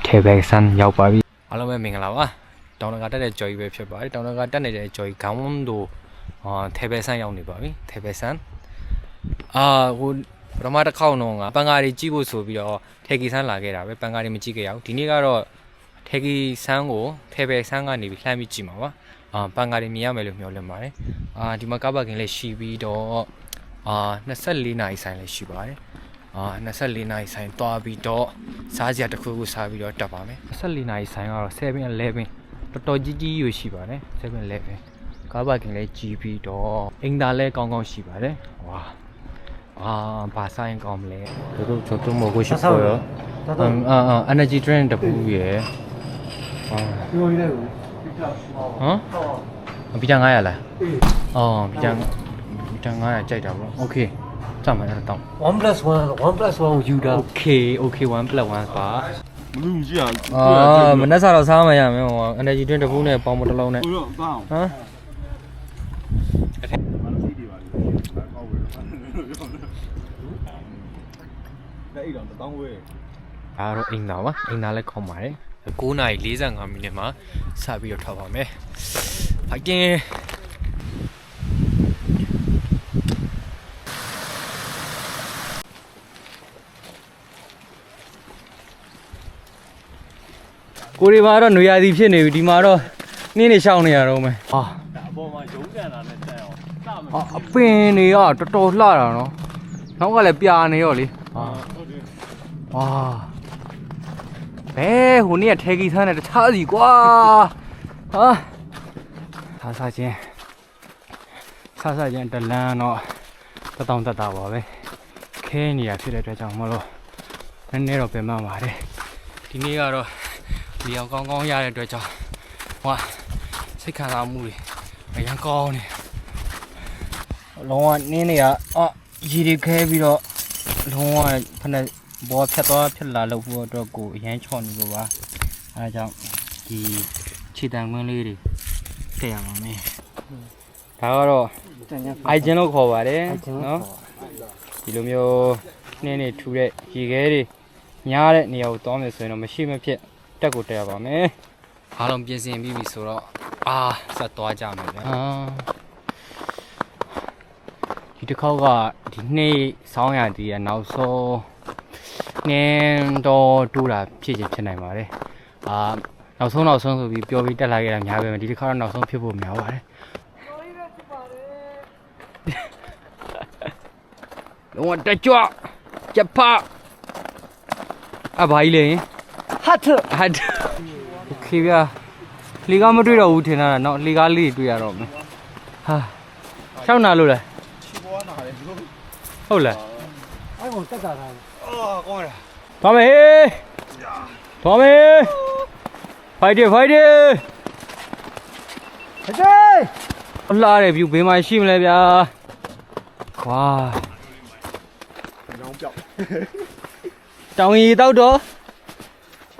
ထေဘက်ဆန်ရောက်ပါပြီအားလုံးပဲမင်္ဂလာပါတောင်တကာတက်တဲ့ကြော်ကြီးပဲဖြစ်ပါတယ်တောင်တကာတက်နေတဲ့ကြော်ကြီးခေါင်းဝန်းတို့ထေဘက်ဆန်ရောက်နေပါပြီထေဘက်ဆန်ဟိုပထမတစ်ခေါက်တော့ငါပန်ကားတွေကြည့်ဖို့ဆိုပြီးတော့ထေကီဆန်လာခဲ့တာပဲပန်ကားတွေမကြည့်ခဲ့ရဘူးဒီနေ့ကတော့ထေကီဆန်ကိုထေဘက်ဆန်ကနေပြီးလှမ်းပြီးကြည့်မှာပါပန်ကားတွေမြင်ရမယ်လို့မျှော်လင့်ပါတယ်ဒီမှာကားပါကင်လေးရှိပြီးတော့24နာရီဆိုင်လေးရှိပါတယ်24နာရီဆိုင်သွားပြီးတော့စားစရာတစ်ခုခုစားပြီးတော့တက်ပါမယ်24နာရီဆိုင်ကတော့ 7-Eleven တော်တော်ကြီးကြီးရွရှိပါတယ် 7-Eleven ကားပါကင်လေးကြီးပြီးတော့အင်တာလည်းကောင်းကောင်းရှိပါတယ်ဝါဘာဆိုင်ကောင်းမလဲတို့ကျွန်တော်ကိုရှိဖို့ရောenergy drink တပူရယ်ပြောရတဲ့ဟမ်ပြ900လားပြ900ကြိုက်တာပေါ့ okay စမ်းမယ်တော့တောင်း 1+1 ယူတာ okay 1+1 ပါမလို့ကြည့်အောင်မနှက်စားတော့စားမှရမယ်ဟို energy drink တပူနဲ့ပေါင်မတစ်လုံးနဲ့ဟမ်အဲ့တော့တောင်းဝဲအားတော့အိမ်သာပါအိမ်သာလည်းခေါင်းပါတယ်9:45မိနစ်မှာစပြီးတော့ထွက်ပါမယ်ဖိုက်တင်ကိုရီမှာတော့ຫນွေရာသီဖြစ်နေပြီဒီမှာတော့နှင်းနေရှောင်းနေရတော့မယ်အပေါ်မှာရုံးကန်လာနဲ့တက်အောင်အပင်တွေကတော်တော်လှတာနော်နောက်ကလည်းပြာနေရောလေဝါဘဲဟိုနေ့ကထဲကြီးဆန်းတယ်တခြားစီကွာစားချင်းတလန်းတော့တောင်းတတာပါပဲခဲနေရဖြစ်တဲ့အတွက်ကြောင့်မလို့နည်းနည်းတော့ပြင်မှပါတယ်ဒီနေ့ကတော့ဒီအောင်ကောင်းကောင်းရတဲ့အတွက်ကြောင့်စိတ်ခံစားမှုတွေအရင်ကောင်းနေလုံးဝနင်းနေရရေတွေခဲပြီးတော့လုံးဝဖက်ဘောဖြတ်သွားဖြစ်လာလို့ဖို့အတွက်ကိုအရင်ချော့နေလို့ပါအဲဒါကြောင့်ဒီခြေတံခွင်းလေးတွေထည့်ရပါမယ်ဒါကတော့အိုက်ဂျင်လို့ခေါ်ပါတယ်နော်ဒီလိုမျိုးနင်းနေထူတဲ့ရေခဲတွေညားတဲ့နေရာကိုတောင်းမယ်ဆိုရင်တော့မရှိမဖြစ်တက်ကိုတက်ရပါမယ်အားလုံးပြင်ဆင်ပြီးပြီဆိုတော့ဆက်သွားကြမယ်ဗျာဒီတစ်ခေါက်ကဒီနေ့ဆောင်းရသည်ရဲ့နောက်ဆုံးနင်းတော့တူတာဖြစ်ချင်ဖြစ်နိုင်ပါတယ်နောက်ဆုံးဆိုပြီးပြောပြီးတက်လာခဲ့တာများပဲဒီတစ်ခါတော့နောက်ဆုံးဖြစ်ဖို့များပါတယ်လုံးဝတက်ကြွကြပ်ဖဘာကြီးလဲဟတ်โอเคဗျာလေကားမတွေ့တော့ဘူးထင်တာတော့လေကားလေးတွေ့ရတော့မယ်ရှောင်းနာလို့လဲဟုတ်လားအဲ့ကောင်တက်တာထားကောင်းတာသွားမယ်ဖိုက်တယ်ဟဲ့လာတယ် view ဘေးမှာရှိမလဲဗျာခွာတောင်ရီတောက်တော့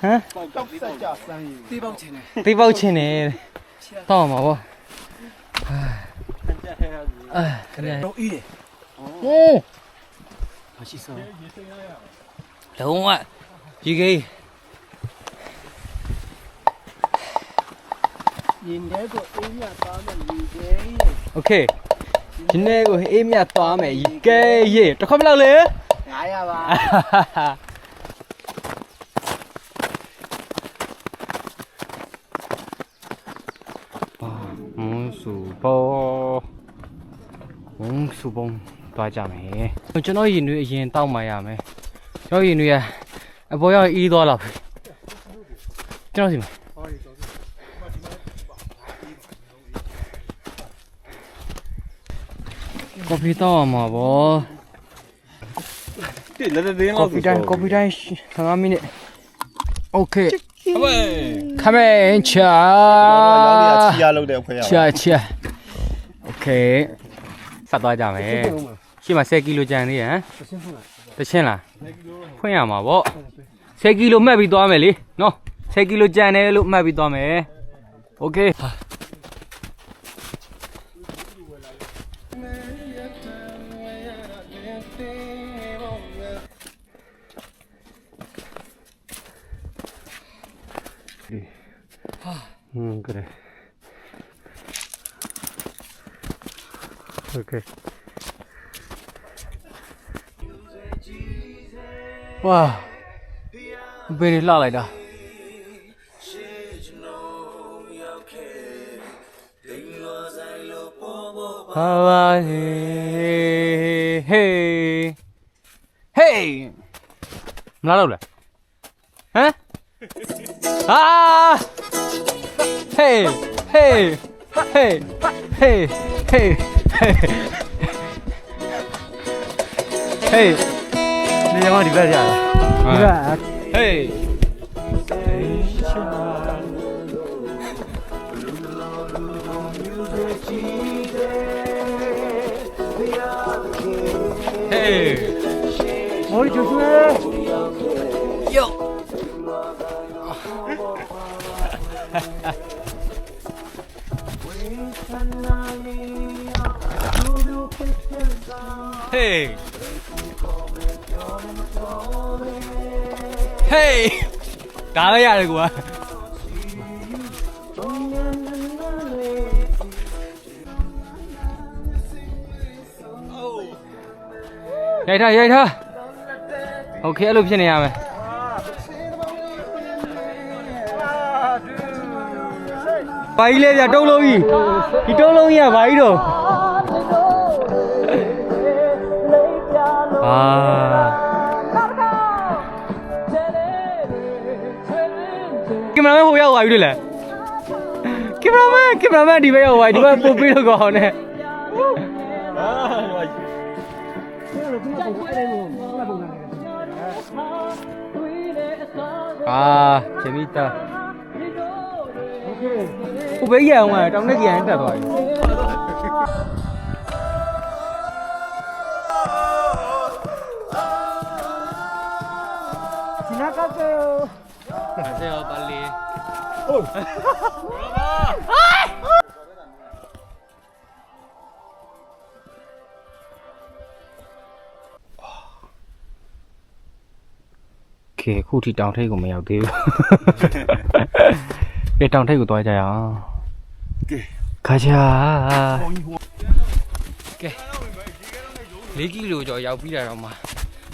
တောက်ဆက်ကြစမ်းရည်သေးပေါက်ချင်တယ်တော့မှာပေါ့ခဏတော့အေးတယ်မရှိစောလုံးဝကြီးကြီးရင်ထဲကိုအေးမြသွားမယ်ရေခဲโอเคဒီနေ့ကိုအေးမြသွားမယ်ရေခဲရေတစ်ခွက်မလောက်လေ900ပါဝုန်းစုပုံသွားကြမယ်ကျွန်တော်ရင်တွေအရင်တောက်မှရမယ်ကျွန်တော်ရင်တွေအပေါ်ရောက်အေးသွားတော့ကျွန်တော်စီမှာကော်ဖီတောက်မှာပေါ့ကော်ဖီတိုင်း15မိနစ်โอเคခမဲချာချီရလောက်တဲ့ဖွဲ့ရချာโอเคဆက်သွားကြမယ်ရှေ့မှာ10ကီလိုကျန်သေးရဟမ်တချင်းလားဖွင့်ရမှာပေါ့10ကီလိုမှတ်ပြီးသွားမယ်လေနော်10ကီလိုကျန်တယ်လို့မှတ်ပြီးသွားမယ်โอเค 그래. 오케이. 와, 베리 라라이다. 하와이, 헤이, 헤이. 라라울래? 에? 아! 헤이, 헤이, 헤이, 헤이, 헤이, 헤이. 헤이. 내 영화 리뷰하지 않아? 헤이. 헤이. 머리 조심해. 요. 헤이. 헤이. 가야 알고 와. 야이타. 오케이, 알로 피네 야매. 바이래 야 똥롱이. 이 똥롱이야 바이로. 아. cameraman ဟိုရောက်သွားပြီလေ cameraman ဒီဘက်ရောက်သွားပြီဒီဘက်ပို့ပြီးတော့ကောင်းနေဂျမီတာโอเคဟိုဘေးရအောင်တောင်နဲ့ကြံတက်သွားပြီဒီနာကောက်ကို안녕하세요 빨리 오케이 ခုထိတောင်ထိပ်ကိုမရောက်သေးဘူးကဲတောင်ထိပ်ကိုသွားကြရအောင်ကဲခါချာကဲ4ကီလိုကျော်ရောက်ပြီးတာတော့မှ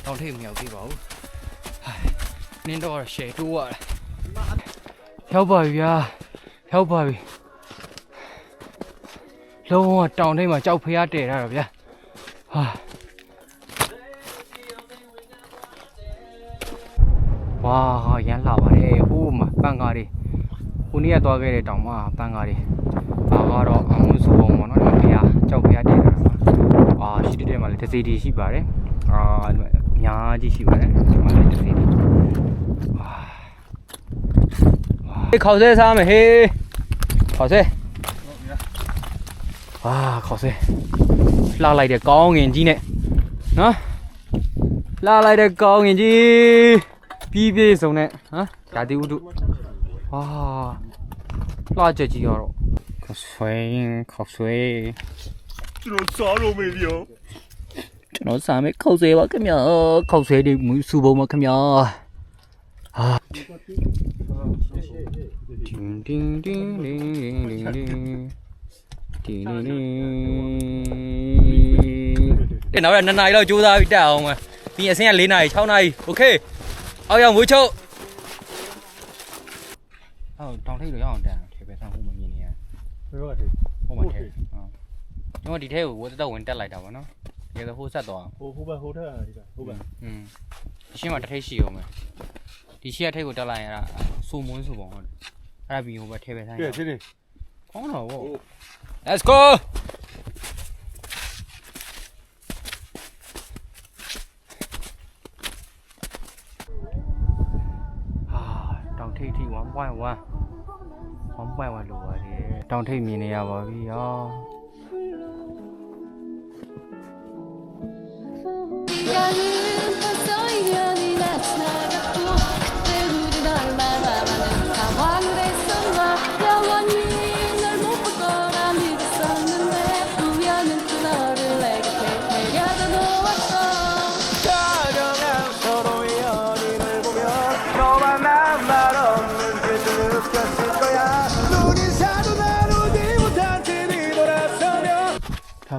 တောင်ထိပ်မရောက်သေးပါဘူးနင်းတော့ရှယ်တိုးရတယ်ရောက်ပါပြီဗျာရောက်ပါပြီလုံးဝတောင်ထိပ်မှာကြောက်ဖျားတည်ထားတော့ဗျာဟာဝါရမ်းလာပါတယ်ဟိုးမှာပန်းကားလေးဟိုနေ့ကသွားခဲ့တဲ့တောင်မှာပန်းကားလေးဒါကတော့အမှုစုပုံပေါ့နော်ဒီဖျားကြောက်ဖျားတည်ထားတာရှိတဲ့မှာလည်းတစ်စီတီရှိပါတယ်အများကြီးရှိပါတယ်ဒီမှာလည်းတစ်စီတီခေါက်ဆဲစားမယ်ဟေးခေါက်ဆဲခေါက်ဆဲလှလိုက်တဲ့ကောင်းငင်ကြီးနဲ့နော်လှလိုက်တဲ့ကောင်းငင်ကြီးပြီးပြေစုံနဲ့နော်ဓာတိဥတုလှချက်ကြီးကတော့ခေါက်ဆွဲကျွန်တော်စားလို့မေးပြောကျွန်တော်စားမယ်ခေါက်ဆွဲပါခင်ဗျာခေါက်ဆွဲဒီမူစုပုံပါခင်ဗျာတဲ့နောက်ရ2နာရီလောက်ကြိုးစားပြီးတက်အောင်မယ်ပြီးအစင်းက4နာရီ6နာရီโอเคအောက်ရောက်မွေးချုပ်တောင်ထိပ်လိုရအောင်တက်ထေပဲဆန်းဖို့မမြင်နေရဘယ်တော့ထိဟိုမှာထဲကျွန်တော်ဒီထဲကိုဝတ်တက်ဝင်တက်လိုက်တာပေါ့နော်ဒီကဟိုဆက်သွားဟိုဘက်ဟိုထက်ဒီကဟိုဘက်ရှင်းမှာတစ်ထိပ်ရှိအောင်မယ်ဒီရှေ့ထိပ်ကိုတက်လိုက်ရတာစုံမွန်းစုပုံဟုတ်တယ်အဲ့ဒါပြီးဟိုဘက်ထဲပဲဆိုင်ကဲချင်းကောင်းတော့ဗော Let's go တောင်ထိပ်ထိ 1.1 လိုပါတယ်တောင်ထိပ်မြင်နေရပါပြီ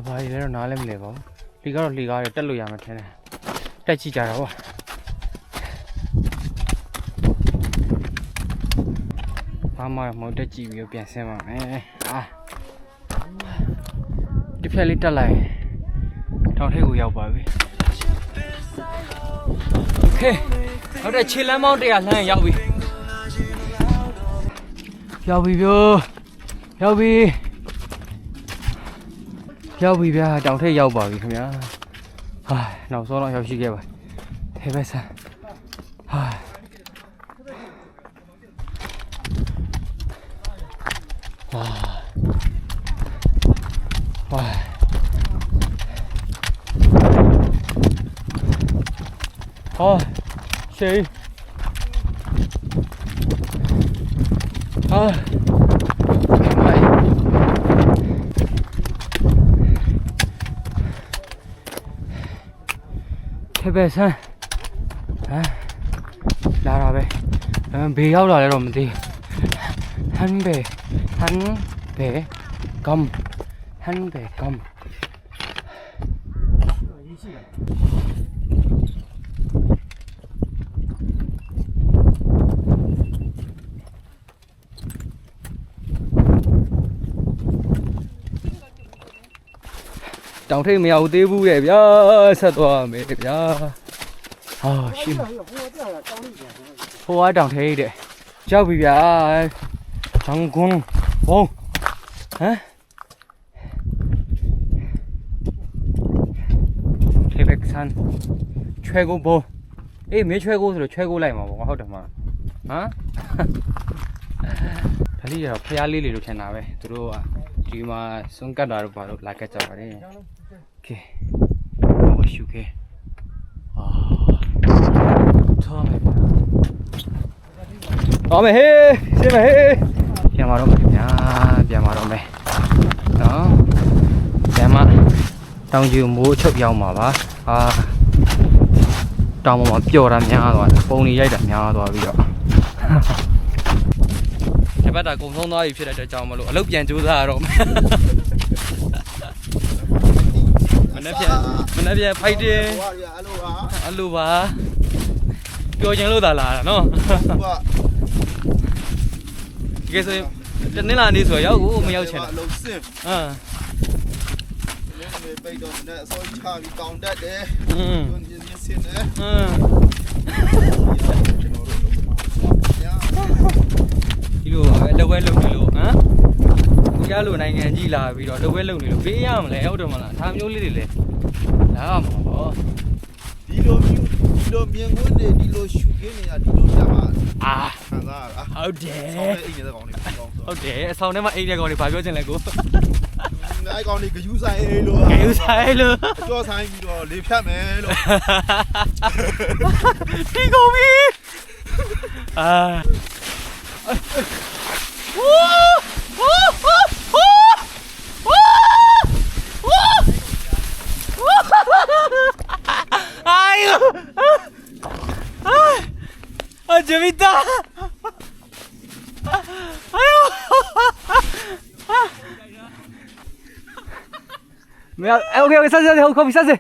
ဘာကြီးလဲတော့နားလည်းမလဲပါဘူးဒီကတော့လေကားတွေတက်လို့ရမှာထင်တယ်တက်ကြည့်ကြတော့ပါဘာမှမဟုတ်တက်ကြည့်ပြီးပြန်ဆင်းပါမယ်ဒီဖြက်လေးတက်လိုက်တောင်ထိပ်ကိုရောက်ပါပြီဟေးဟုတ်တယ်ခြေလမ်းမောင်း100လှမ်းရောက်ပြီရောက်ပြီဗျာရောက်ပြီဗျာတောင်ထိပ်ရောက်ပါပြီခင်ဗျာဟာနောက်ဆုံးတော့ရောက်ရှိခဲ့ပါထဲပဲဆန်းဟာဝါရှေးထဲပဲဆန်းလာတာပဲဘေးရောက်လာလဲတော့မသိဟန်ဘေကမ်တောင်ထိပ်မရောက်သေးဘူးရဲ့ဗျာဆက်သွားမယ်ဗျာဟာရှိဟိုကတောင်ထိပ်တဲ့ရောက်ပြီဗျာဂျန်ကွန်ဘုံထေဘက်ဆန်ချွဲကိုဘုံအေးမင်းချွဲကိုဆိုတော့ချွဲကိုလိုက်မှာပေါ့ဟုတ်တယ်မလားဒါလေးတော့ဖျားလေးတွေလို့ထင်တာပဲသူတို့ကဒီမှာစွန့်ကတ်တာတော့ဘာလို့လာကတ်ကြပါလဲโอเคဘာရှုခဲ့ထောမယ်တော်မယ်ဟေးရှင်းမယ်ဟေးပြန်มาတော့မယ်ဗျာပြန်มาတော့မယ်နော်ပြန်มาတောင်ကျူမိုးအချုပ်ရောက်မှာပါတောင်ပေါ်မှာပျော်တာများသွားတယ်ပုံနေရိုက်တာများသွားပြီးတော့ဒီဘက်တာကုံဆုံးသွားပြီဖြစ်တဲ့အတွက်ကြောင့်မလို့အလုပ်ပြန်ကြိုးစားရတော့မယ်မနေ့ပြန်ဖိုက်တယ်အလိုပါပျော်ခြင်းလို့သာလာတာနော်ဒီကဲဆိုရင်နင်းလာနေဆိုရောက်ကိုမရောက်ချင်တာအလုံးစင်နေပိတ်တော့နဲ့အစိုးရချပြီးတောင်းတတ်တယ်တွန်းချင်းစင်တယ်ဒီလိုပဲလက်ဝဲလုံနေလို့ကိုရလိုနိုင်ငံကြီးလာပြီးတော့လက်ဝဲလုံနေလို့ပေးရမလဲဟုတ်တယ်မလားဒါမျိုးလေးတွေလည်းလာမှာပေါ့ဒီလိုမြင်ကွင်းနေဒီလိုရှူခင်းနေတာဒီလိုတက်မှာခံစားရတာဟုတ်တယ်ဆောင်းနေအိမ်နေတဲ့ကောင်တွေဟုတ်တယ်အဆောင်ထဲမှာအိမ်တဲ့ကောင်တွေဘာပြောချင်လဲကိုအဲ့ကောင်တွေဂယူးဆိုင်လို့ဂယူးဆိုင်လို့ကြောဆိုင်ပြီးတော့လေဖြတ်မယ်လို့ဒီကောင်ပြီJemita. Ayo. Okay, saja, kau bisa sih.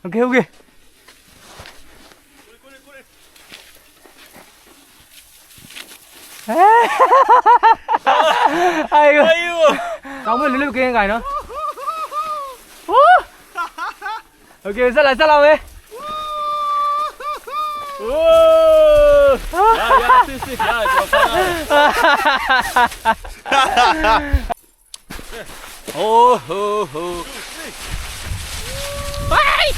Okay. Ayo. Kau mau lulu ke enggak no? Okay, salah weh. Ya, sih, ya, Oh. Hey!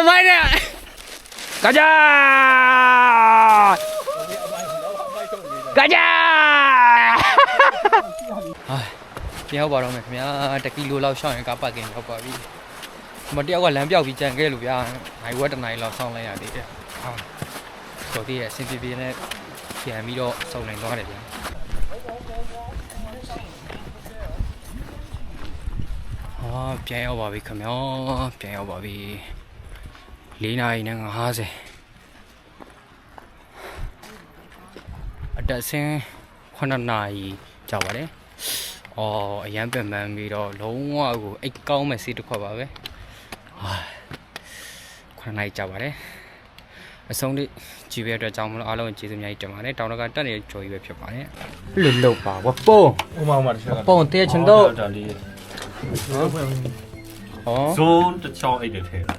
Mana? Gajah! Nhau vào đâu mày, mày đặt kilo lao xong cả ba kiện học vào đi. Mà đeo qua làm biểu bị chèn cái lụa hay quá đợt này lao xong lại à đi. Đầu tiên xin TV này thì video sau này nó để ပြန်ရောက်ပါပြီခင်ဗျာပြန်ရောက်ပါပြီ4 နာရီနဲ့50အတက်ဆင်း9 နာရီကြာပါတယ်အရန်ပင်ပန်းပြီးတော့လုံးဝကိုအိတ်ကောင်းမဲ့စီးတစ်ခွက်ပါပဲ9 နာရီကြာပါတယ်အဆုံးလေးကြည့်ရတဲ့အတွက်ကြောင့်မလို့အားလုံးကျေးဇူးအများကြီးတင်ပါတယ်တောင်တကတက်နေတဲ့ကြော်ကြီးပဲဖြစ်ပါတယ်လွတ်ပါဝပုံ ဥမာဥမာတစ်ချက်က ပုံတည့်ချင်တော့ ဒါလေး ဟော ဇုံးတစ်ချောင်းအိတ်တယ်ထဲတာ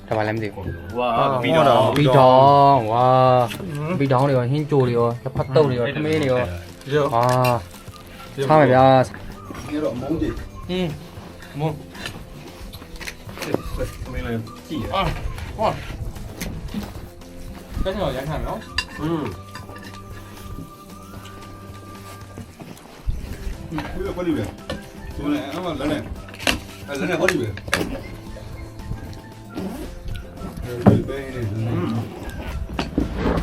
ဒါမှလည်းမသိဘူး ဝါပြီးတော့ ပြီးတော့ဝါပြီးတော့တွေရောဟင်းကြိုတွေရောတစ်ဖက်တုပ်တွေရောထမင်းတွေရောထားမယ်ဗျာ ဒီတော့မုန်းကြီး မုံ မင်းလည်းကြည့်ရ ဟောတက်တော့ရမ်းထားနော် ဒီတော့ခွက်လိပဲဒီမှာအမလည်းလည်းခွက်လိပဲ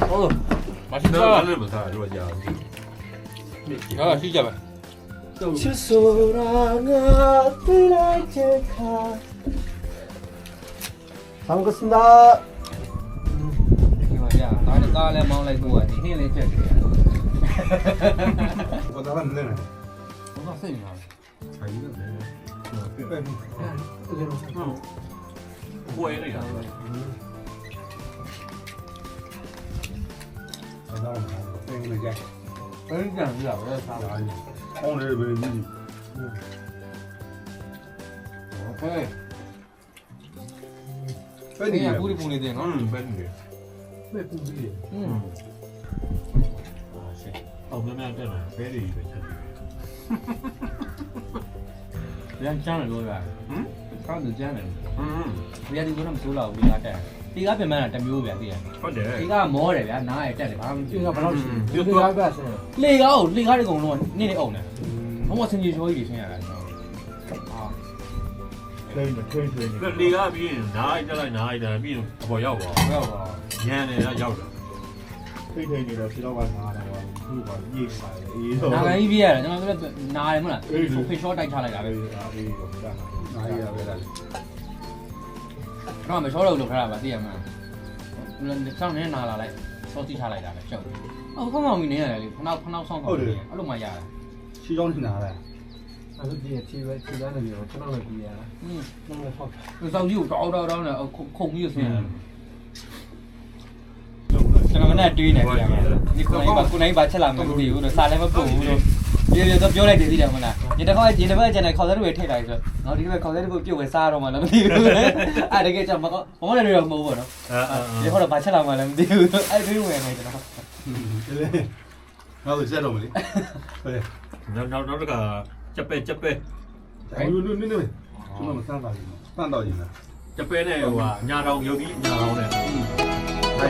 ဟုတ်မရှိ ဒါ တော့ လည်းမစားတော့ကြာဘူး ရှိကြပါ ချစ်ဆိုတာငါတွေ့လိုက်တဲ့ခါဆောင်ကစနာ ဒီမှာကြာကားလည်းမောင်းလိုက်ကိုကဒီဟင်းလေးချက်တယ် ဘာသာမလဲနဲ့ ဘာစိတ်နေလဲ ဆိုင်ရတယ် ပဲ ဝယ်နေတာ ဘာသာမလဲနေကြ ဘယ်ကြံရလဲစားပါ အောင်းနေပဲမြည် ဟဲ့ ပဲ ဒီ ဒီ ကဘူးဒီပူနေတယ်နော် ပဲနေတယ် ပဲပူပြီး အောင်များများတက်လာပဲတွေပဲချက်တယ် ရမ်းချမ်းတယ်လို့ရတယ်ကောင်းတယ်ကျမ်းတယ်ဘယ်ဒီကတော့မစိုးတော့ဘူးဒီကတက်ဒီကပြင်မှန်းတာတစ်မျိုးဗျာသိရ ဟုတ်တယ် ဒီကမောတယ်ဗျာနားရတက်တယ်ဘာမှမဖြစ် ဒီကဘယ်လောက်ရှိလဲဒီကပဲဆင်း လေကားတွေအကုန်လုံးနေ့နေ့အုံတယ်ဘုံမစင်ကြီးချောကြီးတွေဆင်းရတာဟာ လေကပြီးရင်နားတက်လိုက်နားရတယ်ပြီးရင်အပေါ်ရောက်သွား ဟုတ်ပါ ညံနေတော့ရောက်တယ် ထိတ်ထိတ်နေတော့ခြေတော့ကနားတယ်ကွာခုကညစ်ပါလေအေးတော့ နာဂန်ကြီးပြရတယ်ကျွန်တော်တို့နားတယ်မဟုတ်လားဖေရှော့တိုက်ချလိုက်တာပဲ အေးအေးတော့ဒါနားရပဲလား တော့မချောတော့လို့ခရတာပါသိရမှာစောင်းနေနာလာလိုက်စောတိချလိုက်တာပဲကြောက်အော်ခေါင်းမောင်မီနေရတယ်လေခဏဆောင်းခေါင်းအဲ့လိုမှရတာ ခြေတော့နေနားတယ် အဲ့ဒီချီပဲချီသားနေရောကျွန်တော်လည်းပြီးရတာ อืม ကျွန်တော်လည်းဖောက် စောင်းကြီးကိုတောင်းနဲ့ခုံပြီးဆင်းရတယ်ကျွန်တော်ကလည်းတွေးနေကြတယ်ဒီကိုနိုင်ပါချက်လာမသိဘူးလို့စားလည်းမပုတ်ဘူးလို့ဒီတော့ပြောလိုက်တယ်သိတယ်မလားဒီတစ်ခါကျန်တဲ့ခေါက်သားတွေထည့်လိုက်ဆိုတော့ဒီဘက်ခေါက်သားတွေပြုတ်ဝဲစားတော့မှလည်းမသိဘူးအဲ့တကယ်ကြောင့်မကောဘာမှလည်းတော့မဟုတ်ဘူးနော်ဒီခေါက်တော့ဘာချက်လာမှလည်းမသိဘူးအဲ့တွေးဝင်နေကျွန်တော် ငါတို့စက်တော့မလေးဟုတ်တယ် နောက်တကကြက်ပဲ နင်းကျွန်တော်မစမ်းပါဘူးစမ်းတော့ရင်လား ကြက်ပဲနဲ့ဟိုကညာတောင်ရုပ်ကြီးညာတောင်နဲ့ အဲ့